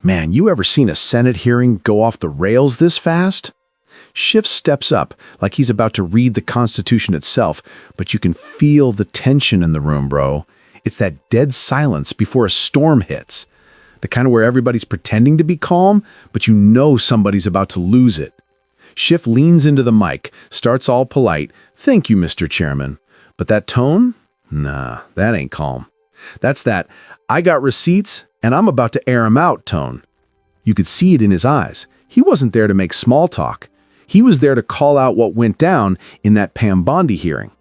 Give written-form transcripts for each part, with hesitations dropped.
Man, you ever seen a Senate hearing go off the rails this fast? Schiff steps up like he's about to read the Constitution itself, but you can feel the tension in the room, bro. It's that dead silence before a storm hits. The kind of where everybody's pretending to be calm, but you know somebody's about to lose it. Schiff leans into the mic, starts all polite. "Thank you, Mr. Chairman." But that tone? Nah, that ain't calm. That's that, "I got receipts and I'm about to air 'em out" tone. You could see it in his eyes. He wasn't there to make small talk. He was there to call out what went down in that Pam Bondi hearing.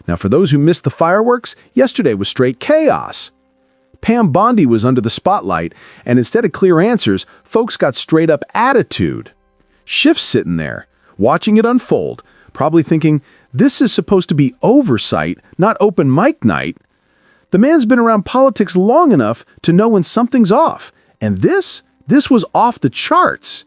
Now, for those who missed the fireworks, yesterday was straight chaos. Pam Bondi was under the spotlight, and instead of clear answers, folks got straight-up attitude. Schiff's sitting there, watching it unfold, probably thinking, this is supposed to be oversight, not open mic night. The man's been around politics long enough to know when something's off, and this was off the charts.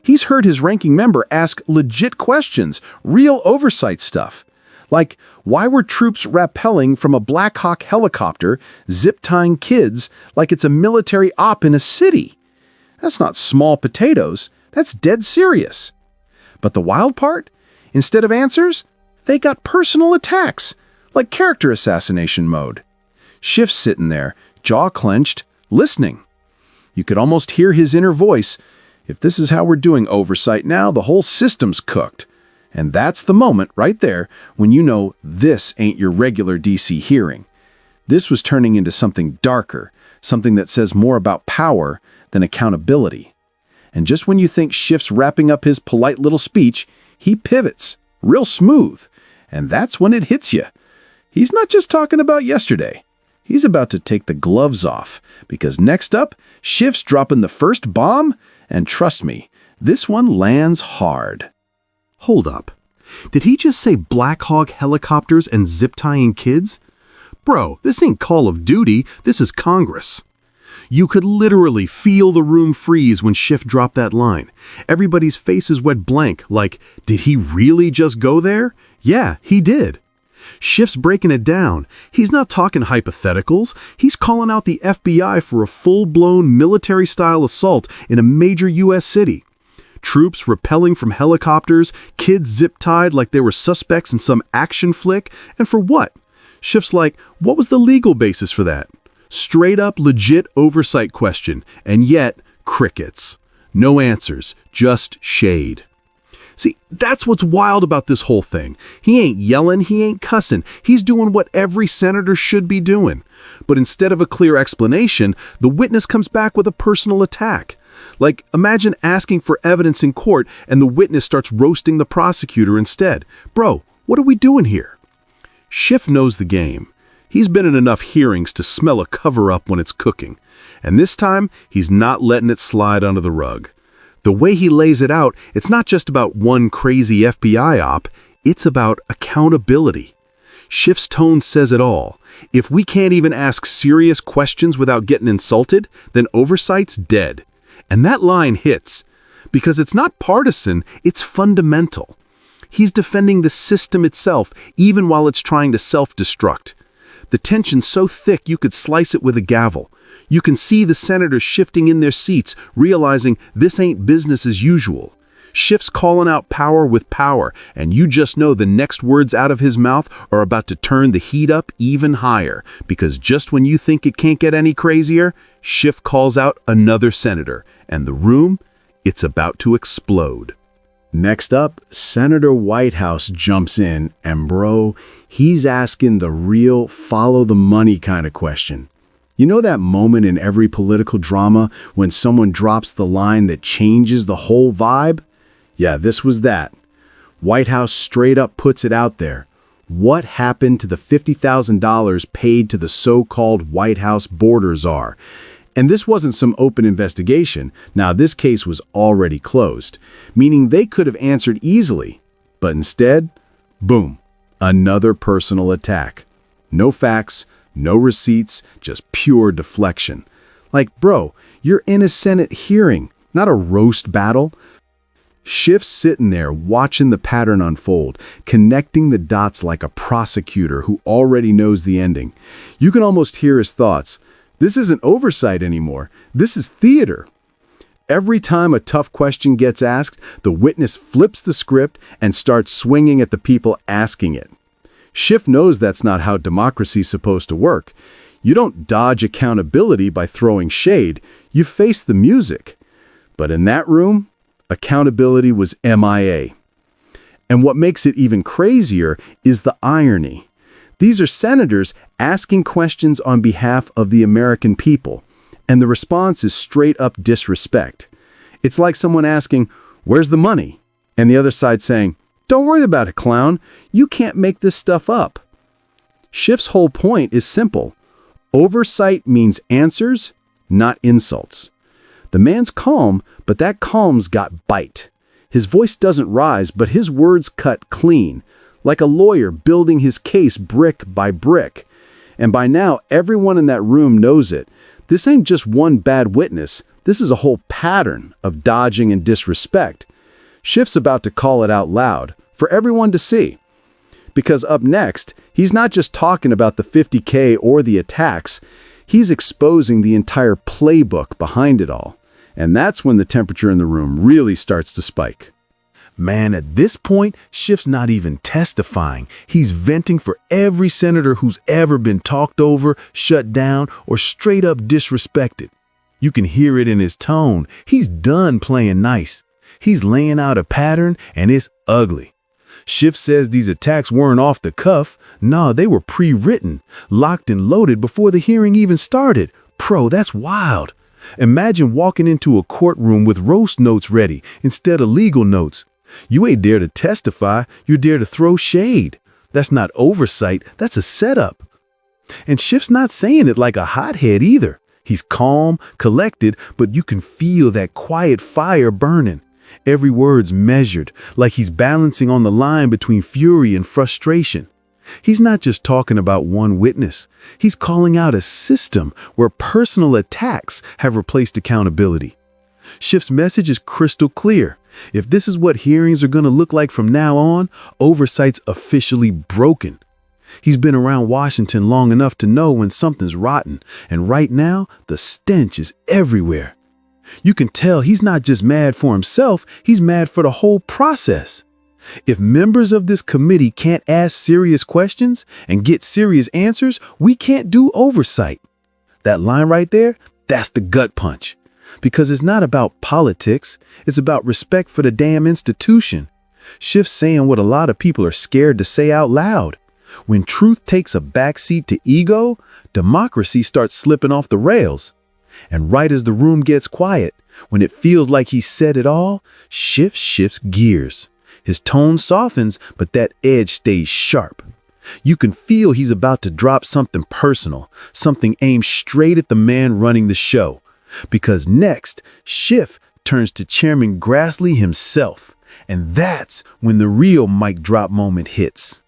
He's heard his ranking member ask legit questions, real oversight stuff. Like, why were troops rappelling from a Black Hawk helicopter, zip-tying kids like it's a military op in a city? That's not small potatoes, that's dead serious. But the wild part? Instead of answers, they got personal attacks, like character assassination mode. Schiff's sitting there, jaw clenched, listening. You could almost hear his inner voice. If this is how we're doing oversight now, the whole system's cooked. And that's the moment right there when you know this ain't your regular DC hearing. This was turning into something darker, something that says more about power than accountability. And just when you think Schiff's wrapping up his polite little speech, he pivots, real smooth. And that's when it hits you. He's not just talking about yesterday. He's about to take the gloves off, because next up, Schiff's dropping the first bomb, and trust me, this one lands hard. Hold up. Did he just say Black Hawk helicopters and zip-tying kids? Bro, this ain't Call of Duty, this is Congress. You could literally feel the room freeze when Schiff dropped that line. Everybody's faces went blank, like, did he really just go there? Yeah, he did. Schiff's breaking it down. He's not talking hypotheticals. He's calling out the FBI for a full-blown military-style assault in a major U.S. city. Troops rappelling from helicopters, kids zip-tied like they were suspects in some action flick, and for what? Schiff's like, what was the legal basis for that? Straight-up legit oversight question, and yet, crickets. No answers, just shade. See, that's what's wild about this whole thing. He ain't yelling, he ain't cussing. He's doing what every senator should be doing. But instead of a clear explanation, the witness comes back with a personal attack. Like, imagine asking for evidence in court and the witness starts roasting the prosecutor instead. Bro, what are we doing here? Schiff knows the game. He's been in enough hearings to smell a cover-up when it's cooking. And this time, he's not letting it slide under the rug. The way he lays it out, it's not just about one crazy FBI op, it's about accountability. Schiff's tone says it all. If we can't even ask serious questions without getting insulted, then oversight's dead. And that line hits, because it's not partisan, it's fundamental. He's defending the system itself, even while it's trying to self-destruct. The tension's so thick you could slice it with a gavel. You can see the senators shifting in their seats, realizing this ain't business as usual. Schiff's calling out power with power, and you just know the next words out of his mouth are about to turn the heat up even higher, because just when you think it can't get any crazier, Schiff calls out another senator, and the room, it's about to explode. Next up, Senator Whitehouse jumps in, and bro, he's asking the real follow the money kind of question. You know that moment in every political drama when someone drops the line that changes the whole vibe? Yeah, this was that. Whitehouse straight up puts it out there. What happened to the $50,000 paid to the so-called White House border czar? And this wasn't some open investigation. Now, this case was already closed, meaning they could have answered easily. But instead, boom, another personal attack. No facts, no receipts, just pure deflection. Like, bro, you're in a Senate hearing, not a roast battle. Schiff's sitting there watching the pattern unfold, connecting the dots like a prosecutor who already knows the ending. You can almost hear his thoughts. This isn't oversight anymore. This is theater. Every time a tough question gets asked, the witness flips the script and starts swinging at the people asking it. Schiff knows that's not how democracy's supposed to work. You don't dodge accountability by throwing shade. You face the music. But in that room, accountability was MIA. And what makes it even crazier is the irony. These are senators asking questions on behalf of the American people, and the response is straight-up disrespect. It's like someone asking, "Where's the money?" and the other side saying, "Don't worry about it, clown. You can't make this stuff up." Schiff's whole point is simple. Oversight means answers, not insults. The man's calm, but that calm's got bite. His voice doesn't rise, but his words cut clean, like a lawyer building his case brick by brick. And by now, everyone in that room knows it. This ain't just one bad witness. This is a whole pattern of dodging and disrespect. Schiff's about to call it out loud for everyone to see. Because up next, he's not just talking about the 50K or the attacks. He's exposing the entire playbook behind it all. And that's when the temperature in the room really starts to spike. Man, at this point, Schiff's not even testifying. He's venting for every senator who's ever been talked over, shut down, or straight up disrespected. You can hear it in his tone. He's done playing nice. He's laying out a pattern, and it's ugly. Schiff says these attacks weren't off the cuff. Nah, they were pre-written, locked and loaded before the hearing even started. That's wild. Imagine walking into a courtroom with roast notes ready instead of legal notes. You ain't there to testify, you're there to throw shade. That's not oversight, that's a setup. And Schiff's not saying it like a hothead either. He's calm, collected, but you can feel that quiet fire burning. Every word's measured, like he's balancing on the line between fury and frustration. He's not just talking about one witness. He's calling out a system where personal attacks have replaced accountability. Schiff's message is crystal clear. If this is what hearings are going to look like from now on, oversight's officially broken. He's been around Washington long enough to know when something's rotten, and right now, the stench is everywhere. You can tell he's not just mad for himself, he's mad for the whole process. If members of this committee can't ask serious questions and get serious answers, we can't do oversight. That line right there, that's the gut punch. Because it's not about politics, it's about respect for the damn institution. Schiff's saying what a lot of people are scared to say out loud. When truth takes a backseat to ego, democracy starts slipping off the rails. And right as the room gets quiet, when it feels like he's said it all, Schiff shifts gears. His tone softens, but that edge stays sharp. You can feel he's about to drop something personal, something aimed straight at the man running the show. Because next, Schiff turns to Chairman Grassley himself. And that's when the real mic drop moment hits.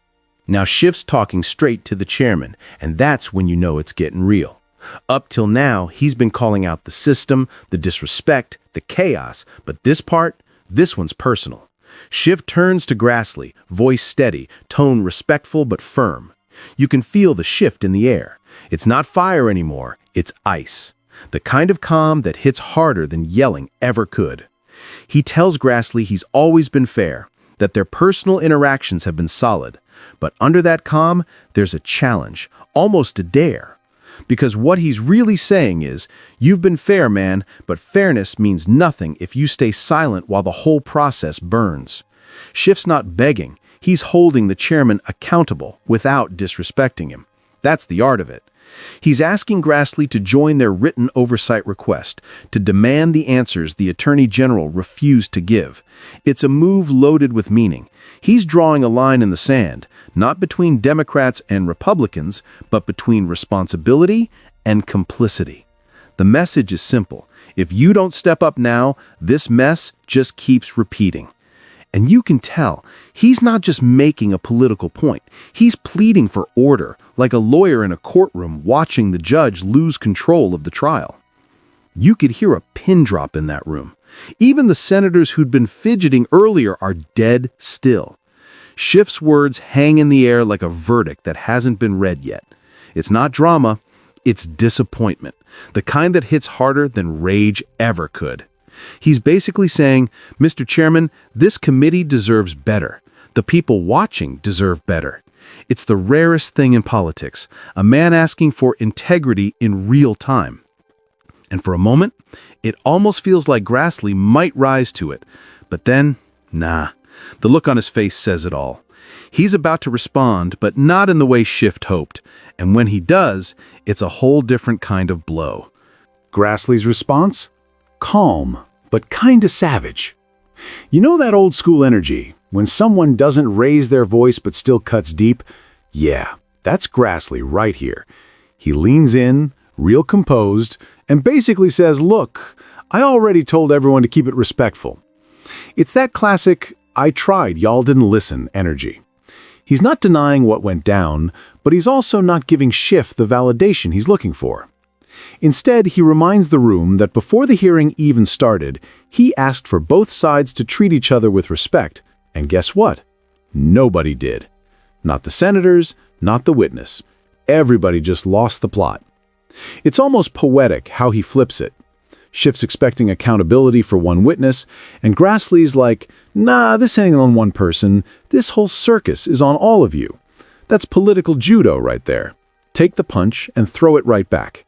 Now Schiff's talking straight to the chairman, and that's when you know it's getting real. Up till now, he's been calling out the system, the disrespect, the chaos, but this one's personal. Schiff turns to Grassley, voice steady, tone respectful but firm. You can feel the shift in the air. It's not fire anymore, it's ice. The kind of calm that hits harder than yelling ever could. He tells Grassley he's always been fair, that their personal interactions have been solid. But under that calm, there's a challenge, almost a dare. Because what he's really saying is, you've been fair, man, but fairness means nothing if you stay silent while the whole process burns. Schiff's not begging, he's holding the chairman accountable without disrespecting him. That's the art of it. He's asking Grassley to join their written oversight request, to demand the answers the Attorney General refused to give. It's a move loaded with meaning. He's drawing a line in the sand, not between Democrats and Republicans, but between responsibility and complicity. The message is simple. If you don't step up now, this mess just keeps repeating. And you can tell, he's not just making a political point. He's pleading for order, like a lawyer in a courtroom watching the judge lose control of the trial. You could hear a pin drop in that room. Even the senators who'd been fidgeting earlier are dead still. Schiff's words hang in the air like a verdict that hasn't been read yet. It's not drama, it's disappointment. the kind that hits harder than rage ever could. He's basically saying, Mr. Chairman, this committee deserves better. The people watching deserve better. It's the rarest thing in politics, a man asking for integrity in real time. And for a moment, it almost feels like Grassley might rise to it. But then, nah. The look on his face says it all. He's about to respond, but not in the way Schiff hoped. And when he does, it's a whole different kind of blow. Grassley's response? Calm, but kinda savage. You know that old school energy, when someone doesn't raise their voice but still cuts deep? Yeah, that's Grassley right here. He leans in, real composed, and basically says, look, I already told everyone to keep it respectful. It's that classic, I tried, y'all didn't listen energy. He's not denying what went down, but he's also not giving Schiff the validation he's looking for. Instead, he reminds the room that before the hearing even started, he asked for both sides to treat each other with respect. And guess what? Nobody did. Not the senators, not the witness. Everybody just lost the plot. It's almost poetic how he flips it. Schiff's expecting accountability for one witness, and Grassley's like, nah, this ain't on one person. This whole circus is on all of you. That's political judo right there. Take the punch and throw it right back.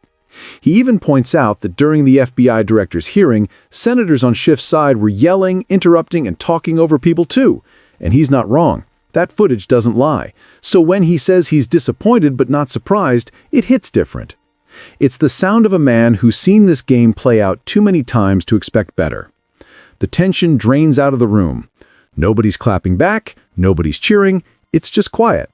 He even points out that during the FBI director's hearing, senators on Schiff's side were yelling, interrupting, and talking over people too. And he's not wrong. That footage doesn't lie. So when he says he's disappointed but not surprised, it hits different. It's the sound of a man who's seen this game play out too many times to expect better. The tension drains out of the room. Nobody's clapping back, nobody's cheering, it's just quiet.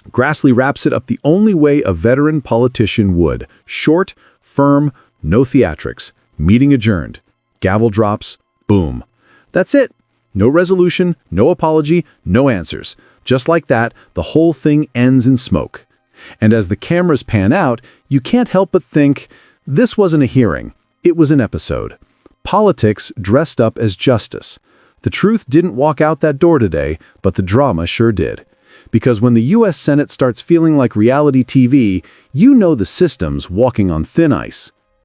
Grassley wraps it up the only way a veteran politician would. Short, firm, no theatrics. Meeting adjourned. Gavel drops, boom. That's it. No resolution, no apology, no answers. Just like that, the whole thing ends in smoke. And as the cameras pan out, you can't help but think, this wasn't a hearing, it was an episode. Politics dressed up as justice. The truth didn't walk out that door today, but the drama sure did. Because when the U.S. Senate starts feeling like reality TV, you know the system's walking on thin ice.